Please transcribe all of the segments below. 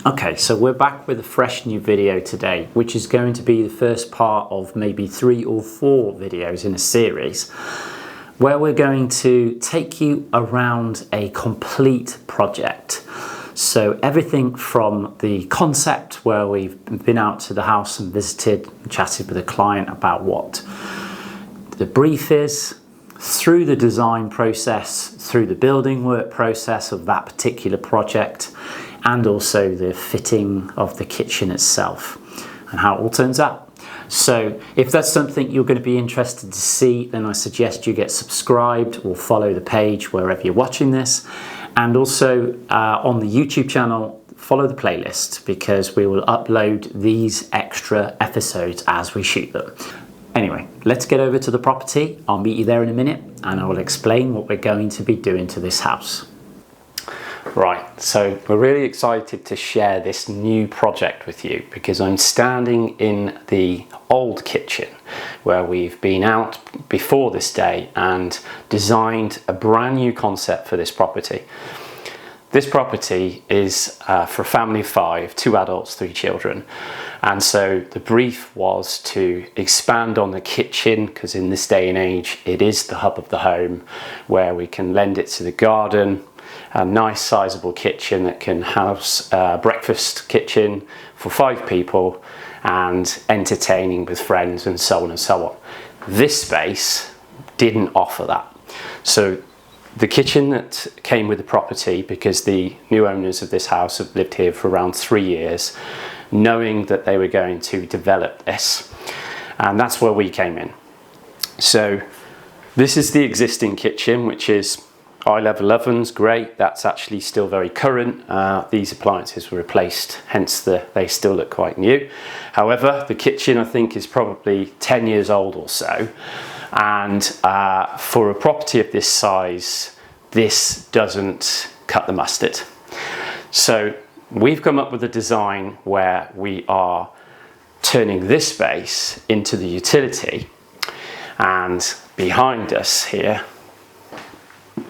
Okay, so we're back with a fresh new video today, which is going to be the first part of maybe 3 or 4 videos in a series where we're going to take you around a complete project. So everything from the concept, where we've been out to the house and visited and chatted with a client about what the brief is, through the design process, through the building work process of that particular project, and also the fitting of the kitchen itself and how it all turns out. So if that's something you're going to be interested to see, then I suggest you get subscribed or follow the page wherever you're watching this. And also on the YouTube channel, follow the playlist, because we will upload these extra episodes as we shoot them. Anyway, let's get over to the property. I'll meet you there in a minute and I will explain what we're going to be doing to this house. Right, so we're really excited to share this new project with you, because I'm standing in the old kitchen where we've been out before this day and designed a brand new concept for this property. This property is for a family of 5, 2 adults, 3 children. And so the brief was to expand on the kitchen, because in this day and age, it is the hub of the home, where we can lend it to the garden, a nice sizable kitchen that can house a breakfast kitchen for 5 people and entertaining with friends and so on and so on. This space didn't offer that. So the kitchen that came with the property, because the new owners of this house have lived here for around 3 years, knowing that they were going to develop this, and that's where we came in. So this is the existing kitchen, which is eye level ovens, great, that's actually still very current. These appliances were replaced, hence they still look quite new. However, the kitchen I think is probably 10 years old or so, and for a property of this size, this doesn't cut the mustard. So we've come up with a design where we are turning this space into the utility, and behind us here,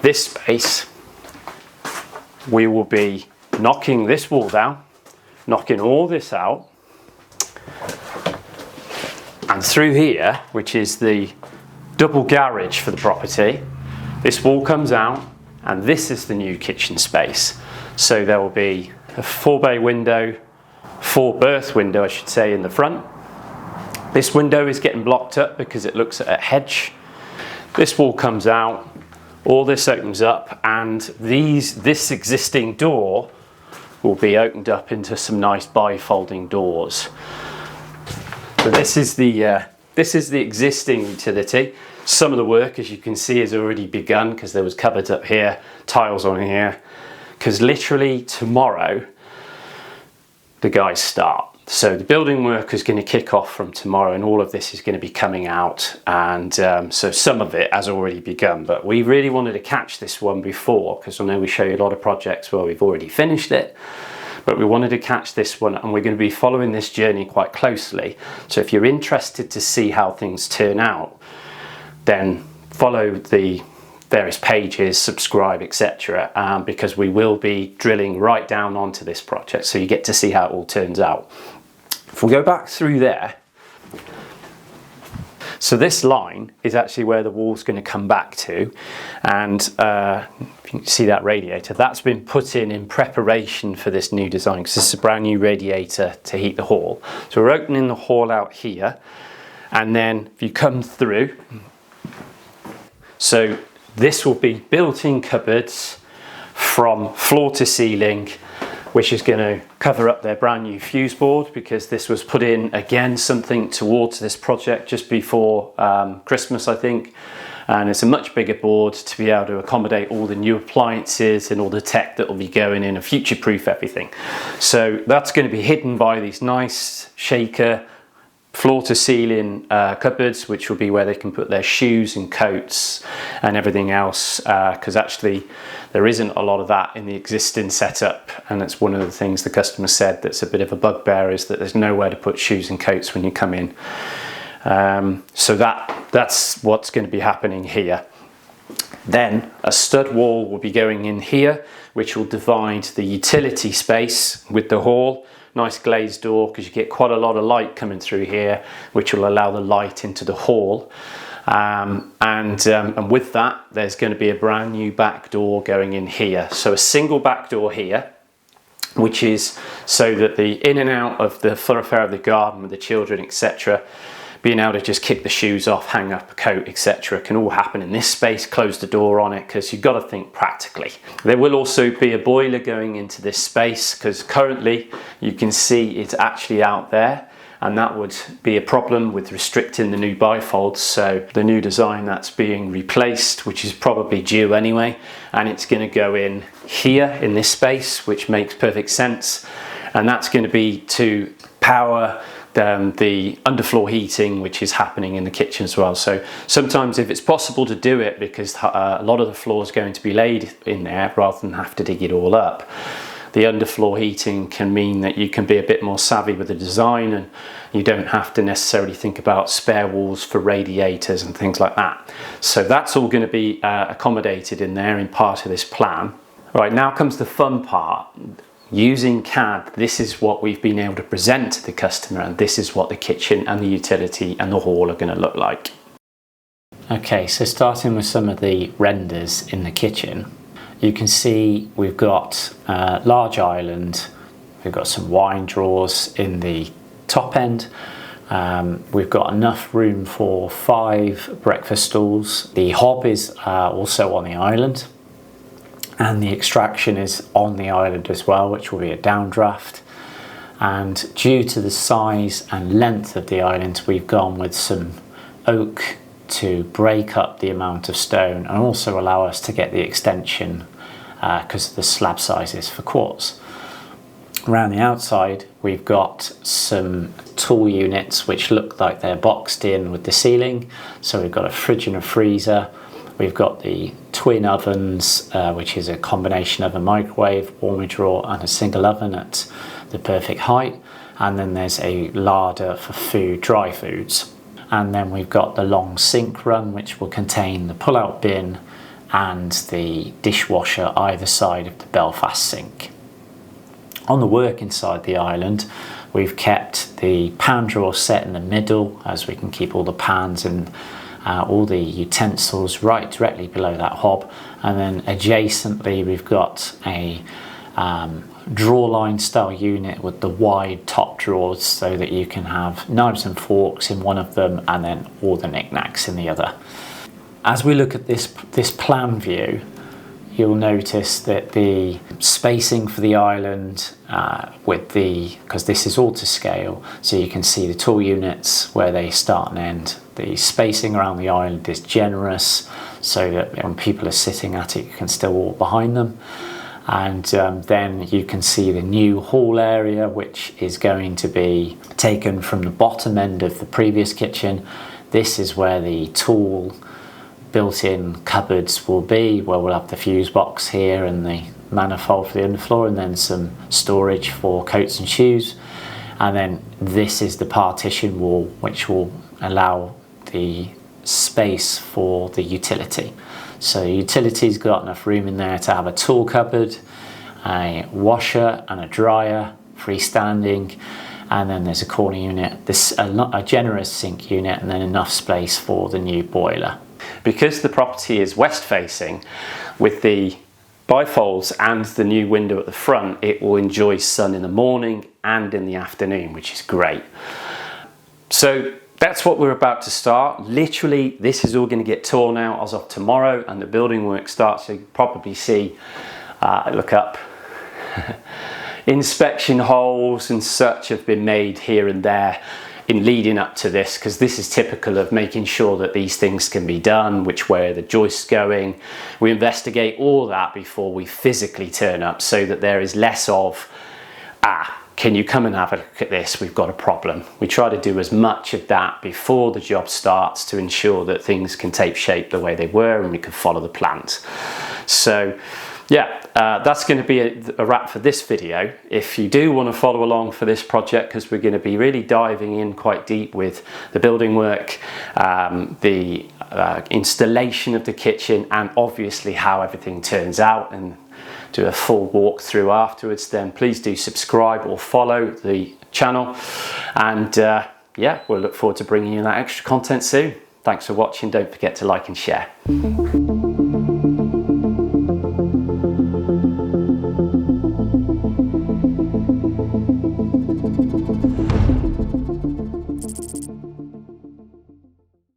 this space, we will be knocking this wall down, knocking all this out, and through here, which is the double garage for the property, this wall comes out, and this is the new kitchen space. So there will be a 4-bay window, 4-berth window I should say, in the front. This window is getting blocked up because it looks at a hedge. This wall comes out, all this opens up, and this existing door will be opened up into some nice bifolding doors. So this is the existing utility. Some of the work, as you can see, has already begun, because there was cupboards up here, tiles on here, because literally tomorrow the guys start. So the building work is going to kick off from tomorrow, and all of this is going to be coming out, and so some of it has already begun, but we really wanted to catch this one before, because I know we show you a lot of projects where we've already finished it, but we wanted to catch this one, and we're going to be following this journey quite closely. So if you're interested to see how things turn out, then follow the various pages, subscribe, etc., because we will be drilling right down onto this project, so you get to see how it all turns out. If we go back through there, so this line is actually where the wall's going to come back to, and if you can see that radiator, that's been put in preparation for this new design, because this is a brand new radiator to heat the hall. So we're opening the hall out here, and then if you come through, so this will be built-in cupboards from floor to ceiling, which is going to cover up their brand new fuse board, because this was put in, again, something towards this project just before Christmas, I think. And it's a much bigger board to be able to accommodate all the new appliances and all the tech that will be going in and future-proof everything. So that's going to be hidden by these nice shaker floor to ceiling cupboards, which will be where they can put their shoes and coats and everything else, because actually there isn't a lot of that in the existing setup, and it's one of the things the customer said that's a bit of a bugbear, is that there's nowhere to put shoes and coats when you come in. So that's what's going to be happening here. Then a stud wall will be going in here, which will divide the utility space with the hall. Nice glazed door, because you get quite a lot of light coming through here, which will allow the light into the hall. And with that, there's going to be a brand new back door going in here. So a single back door here, which is so that the in and out of the thoroughfare of the garden with the children, etc., being able to just kick the shoes off, hang up a coat, etc., can all happen in this space. Close the door on it, because you've got to think practically. There will also be a boiler going into this space, because currently you can see it's actually out there, and that would be a problem with restricting the new bifolds. So the new design that's being replaced, which is probably due anyway, and it's going to go in here in this space, which makes perfect sense, and that's going to be to power the underfloor heating, which is happening in the kitchen as well. So sometimes, if it's possible to do it, because a lot of the floor is going to be laid in there rather than have to dig it all up, the underfloor heating can mean that you can be a bit more savvy with the design, and you don't have to necessarily think about spare walls for radiators and things like that. So that's all going to be accommodated in there in part of this plan. Right, now comes the fun part. Using CAD, this is what we've been able to present to the customer, and this is what the kitchen and the utility and the hall are going to look like. Okay, so starting with some of the renders in the kitchen, you can see we've got a large island, we've got some wine drawers in the top end, we've got enough room for 5 breakfast stools. The hob is also on the island, and the extraction is on the island as well, which will be a downdraft. And due to the size and length of the island, we've gone with some oak to break up the amount of stone and also allow us to get the extension because of the slab sizes for quartz. Around the outside, we've got some tool units which look like they're boxed in with the ceiling. So we've got a fridge and a freezer. We've got the twin ovens, which is a combination of a microwave, warming drawer and a single oven at the perfect height. And then there's a larder for food, dry foods. And then we've got the long sink run, which will contain the pull-out bin and the dishwasher either side of the Belfast sink. On the work inside the island, we've kept the pan drawer set in the middle, as we can keep all the pans and all the utensils right directly below that hob. And then adjacently, we've got a drawer line style unit with the wide top drawers, so that you can have knives and forks in one of them and then all the knickknacks in the other. As we look at this plan view, you'll notice that the spacing for the island because this is all to scale, so you can see the tool units where they start and end. The spacing around the island is generous, so that when people are sitting at it, you can still walk behind them. And then you can see the new hall area, which is going to be taken from the bottom end of the previous kitchen. This is where the tool built-in cupboards will be, where we'll have the fuse box here and the manifold for the underfloor, and then some storage for coats and shoes. And then this is the partition wall, which will allow the space for the utility. So the utility's got enough room in there to have a tool cupboard, a washer and a dryer, freestanding, and then there's a corner unit, a generous sink unit, and then enough space for the new boiler. Because the property is west facing, with the bifolds and the new window at the front, it will enjoy sun in the morning and in the afternoon, which is great. So that's what we're about to start. Literally, this is all going to get torn out as of tomorrow, and the building work starts. So you can probably see, look up, inspection holes and such have been made here and there in leading up to this, because this is typical of making sure that these things can be done, which way are the joists going. We investigate all that before we physically turn up, so that there is less of, can you come and have a look at this, we've got a problem. We try to do as much of that before the job starts to ensure that things can take shape the way they were and we can follow the plans. So yeah, that's going to be a wrap for this video. If you do want to follow along for this project, because we're going to be really diving in quite deep with the building work, the installation of the kitchen, and obviously how everything turns out, and do a full walkthrough afterwards, then please do subscribe or follow the channel. And yeah, we'll look forward to bringing you that extra content soon. Thanks for watching. Don't forget to like and share.